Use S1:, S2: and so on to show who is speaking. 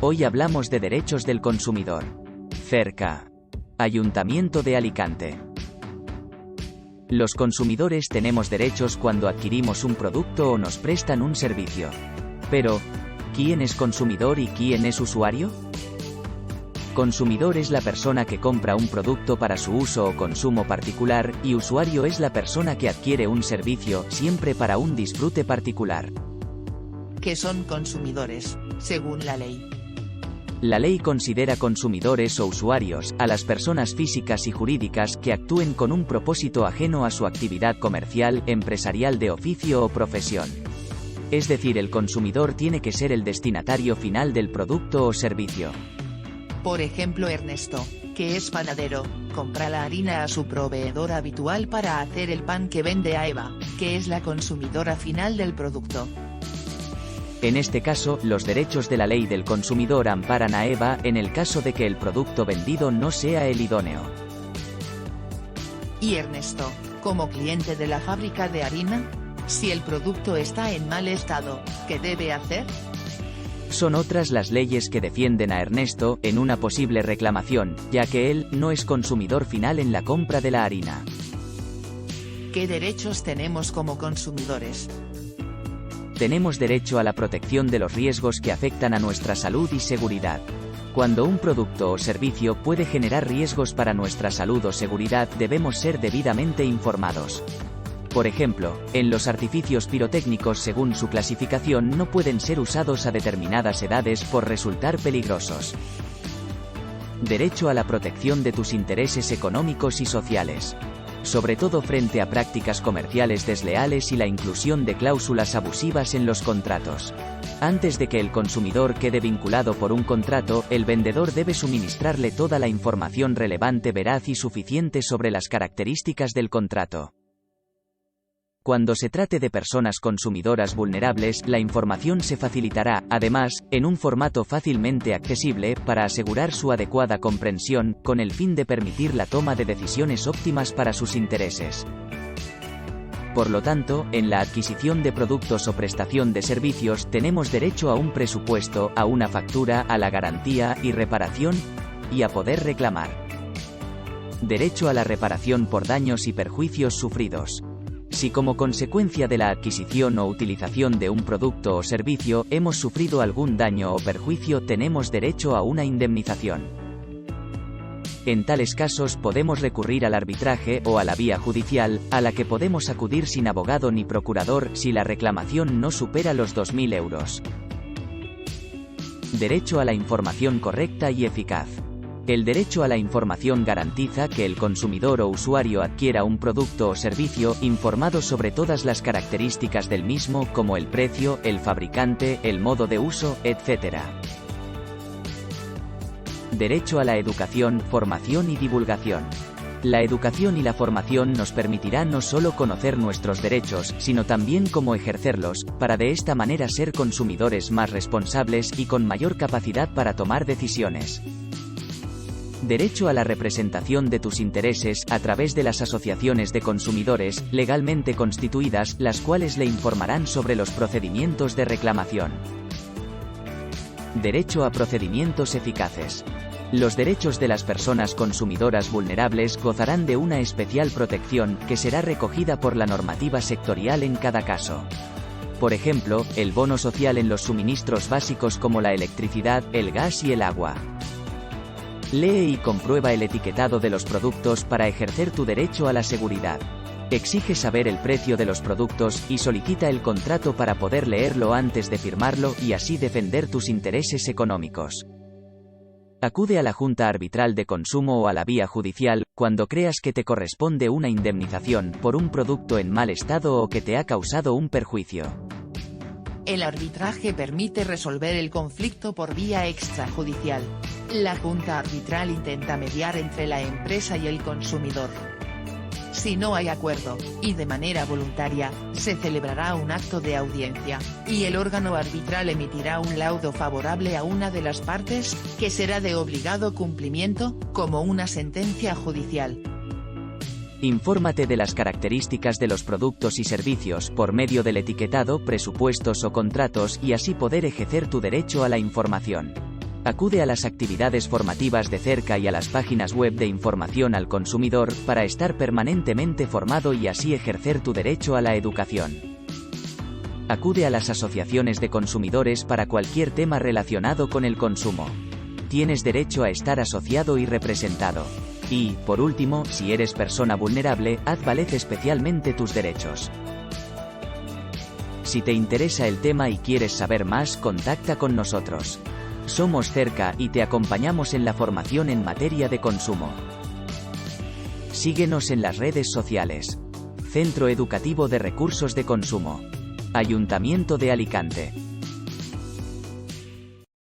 S1: Hoy hablamos de derechos del consumidor. Cerca. Ayuntamiento de Alicante. Los consumidores tenemos derechos cuando adquirimos un producto o nos prestan un servicio. Pero, ¿quién es consumidor y quién es usuario? Consumidor es la persona que compra un producto para su uso o consumo particular, y usuario es la persona que adquiere un servicio, siempre para un disfrute particular.
S2: ¿Qué son consumidores, según la ley?
S1: La ley considera consumidores o usuarios a las personas físicas y jurídicas que actúen con un propósito ajeno a su actividad comercial, empresarial de oficio o profesión. Es decir, el consumidor tiene que ser el destinatario final del producto o servicio.
S2: Por ejemplo, Ernesto, que es panadero, compra la harina a su proveedor habitual para hacer el pan que vende a Eva, que es la consumidora final del producto.
S1: En este caso, los derechos de la ley del consumidor amparan a Eva en el caso de que el producto vendido no sea el idóneo.
S2: Y Ernesto, como cliente de la fábrica de harina, si el producto está en mal estado, ¿qué debe hacer?
S1: Son otras las leyes que defienden a Ernesto en una posible reclamación, ya que él no es consumidor final en la compra de la harina.
S2: ¿Qué derechos tenemos como consumidores?
S1: Tenemos derecho a la protección de los riesgos que afectan a nuestra salud y seguridad. Cuando un producto o servicio puede generar riesgos para nuestra salud o seguridad, debemos ser debidamente informados. Por ejemplo, en los artificios pirotécnicos, según su clasificación, no pueden ser usados a determinadas edades por resultar peligrosos. Derecho a la protección de tus intereses económicos y sociales. Sobre todo frente a prácticas comerciales desleales y la inclusión de cláusulas abusivas en los contratos. Antes de que el consumidor quede vinculado por un contrato, el vendedor debe suministrarle toda la información relevante, veraz y suficiente sobre las características del contrato. Cuando se trate de personas consumidoras vulnerables, la información se facilitará, además, en un formato fácilmente accesible, para asegurar su adecuada comprensión, con el fin de permitir la toma de decisiones óptimas para sus intereses. Por lo tanto, en la adquisición de productos o prestación de servicios, tenemos derecho a un presupuesto, a una factura, a la garantía y reparación, y a poder reclamar. Derecho a la reparación por daños y perjuicios sufridos. Si como consecuencia de la adquisición o utilización de un producto o servicio hemos sufrido algún daño o perjuicio, tenemos derecho a una indemnización. En tales casos podemos recurrir al arbitraje o a la vía judicial, a la que podemos acudir sin abogado ni procurador si la reclamación no supera los 2.000 euros. Derecho a la información correcta y eficaz. El derecho a la información garantiza que el consumidor o usuario adquiera un producto o servicio informado sobre todas las características del mismo, como el precio, el fabricante, el modo de uso, etc. Derecho a la educación, formación y divulgación. La educación y la formación nos permitirán no solo conocer nuestros derechos, sino también cómo ejercerlos, para de esta manera ser consumidores más responsables y con mayor capacidad para tomar decisiones. Derecho a la representación de tus intereses, a través de las asociaciones de consumidores, legalmente constituidas, las cuales le informarán sobre los procedimientos de reclamación. Derecho a procedimientos eficaces. Los derechos de las personas consumidoras vulnerables gozarán de una especial protección, que será recogida por la normativa sectorial en cada caso. Por ejemplo, el bono social en los suministros básicos como la electricidad, el gas y el agua. Lee y comprueba el etiquetado de los productos para ejercer tu derecho a la seguridad. Exige saber el precio de los productos y solicita el contrato para poder leerlo antes de firmarlo y así defender tus intereses económicos. Acude a la Junta Arbitral de Consumo o a la vía judicial cuando creas que te corresponde una indemnización por un producto en mal estado o que te ha causado un perjuicio.
S2: El arbitraje permite resolver el conflicto por vía extrajudicial. La Junta Arbitral intenta mediar entre la empresa y el consumidor. Si no hay acuerdo, y de manera voluntaria, se celebrará un acto de audiencia, y el órgano arbitral emitirá un laudo favorable a una de las partes, que será de obligado cumplimiento, como una sentencia judicial.
S1: Infórmate de las características de los productos y servicios por medio del etiquetado, presupuestos o contratos y así poder ejercer tu derecho a la información. Acude a las actividades formativas de cerca y a las páginas web de información al consumidor para estar permanentemente formado y así ejercer tu derecho a la educación. Acude a las asociaciones de consumidores para cualquier tema relacionado con el consumo. Tienes derecho a estar asociado y representado. Y, por último, si eres persona vulnerable, haz valer especialmente tus derechos. Si te interesa el tema y quieres saber más, contacta con nosotros. Somos Cerca y te acompañamos en la formación en materia de consumo. Síguenos en las redes sociales. Centro Educativo de Recursos de Consumo. Ayuntamiento de Alicante.